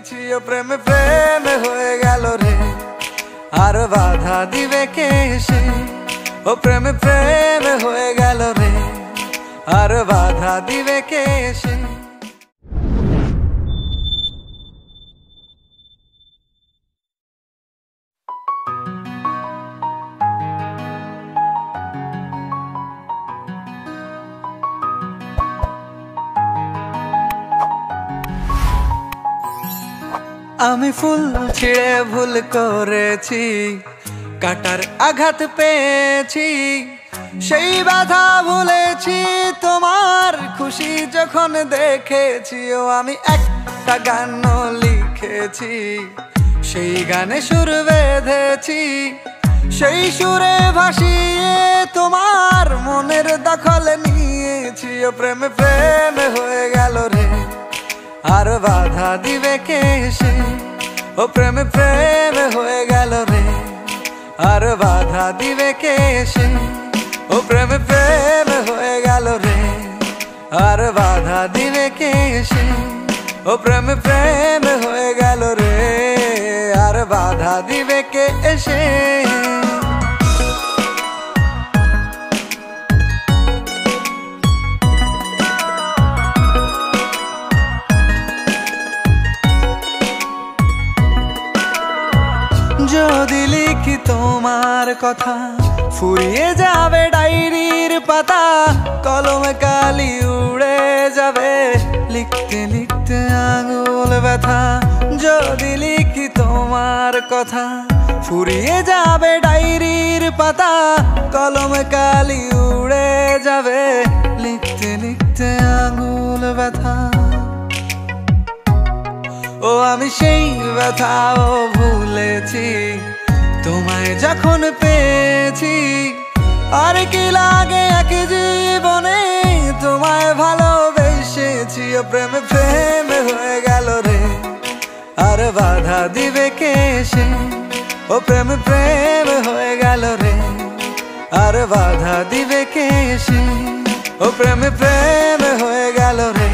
পেয়েছি ও প্রেমে প্রেম হয়ে গেল রে, আর বাধা দিবে কে এসে? ও প্রেমে প্রেম হয়ে গেল রে, আর বাধা দিবে কে এসে? আমি ফুল ছিঁড়ে ভুল করেছি, কাটার আঘাত পেয়েছি, সেই বাধা ভুলেছি তোমার খুশি যখন দেখেছি। ও আমি একটা গান লিখেছি, সেই গানে সুর বেঁধেছি, সেই সুরে ভাসিয়ে তোমার মনের দখল নিয়েছি। ও প্রেমে প্রেম হয়ে গেল রে, আর বাধা দিবে কে এসে? ও প্রেমে প্রেম হয়ে গেল রে, আর বাধা দিবে কে এসে? ও প্রেমে প্রেম হয়ে গেল রে, আর বাধা দিবে কে এসে? ও প্রেমে প্রেম হয়ে গেল রে, আর বাধা দিবে কে এসে? যদি লিখি তোমার কথা, ফুরিয়ে যাবে ডায়েরির পাতা, কলমে কালি উড়ে যাবে, লিখতে লিখতে আঙুল ব্যথা। যদি লিখি তোমার কথা, ফুরিয়ে যাবে ডায়েরির পাতা, কলমে কালি উড়ে যাবে, লিখতে লিখতে আঙুল ব্যথা। ও আমি সেই ব্যথাও ভুলেছি, তোমায় যখন পেয়েছি। আর কি লাগে এক জীবনে, তোমায় ভালোবেসেছি। ও প্রেমে প্রেম হয়ে গেল রে, আর বাধা দিবে কে এসে? ও প্রেমে প্রেম হয়ে গেল রে, আর বাধা দিবে কে এসে? ও প্রেমে প্রেম হয়ে গেল রে,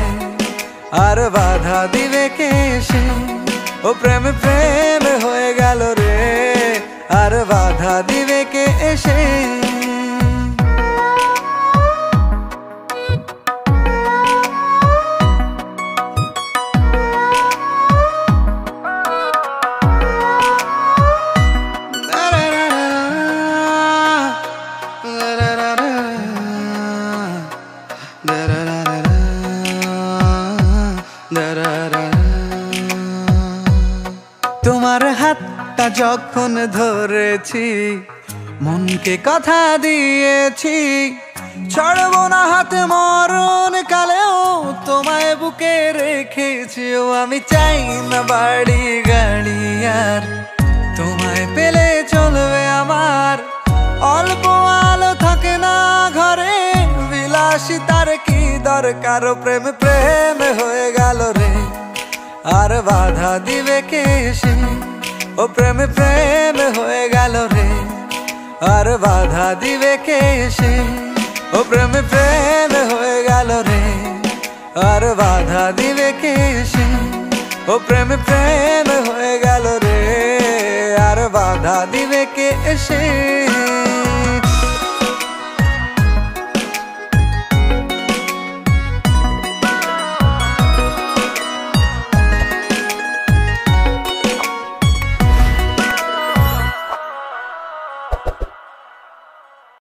আর বাধা দিবে কে এসে? ও প্রেমে প্রেম হয়ে গেল রে, আর বাধা দিবে কে এসে? তোমার হাতটা যখন ধরেছি, মনকে কথা দিয়েছি, ছাড়বো না হাত মরণ কালেও, তোমায় বুকে রেখেছি। ও আমি চাই না বাড়ি গাড়ি আর, তোমায় পেলে চলবে আমার। অল্প আলো থাকে না ঘরে, বিলাসিতার কি দরকার? ও প্রেমে প্রেম হয়ে গেল রে, আর বাধা দিবে কে এসে? ও প্রেমে প্রেম হয়ে গেল রে, আর বাধা দিবে কে এসে? ও প্রেমে প্রেম হয়ে গেল রে, আর বাধা দিবে কে এসে? ও প্রেমে প্রেম হয়ে গেল রে, আর বাধা দিবে কে এসে?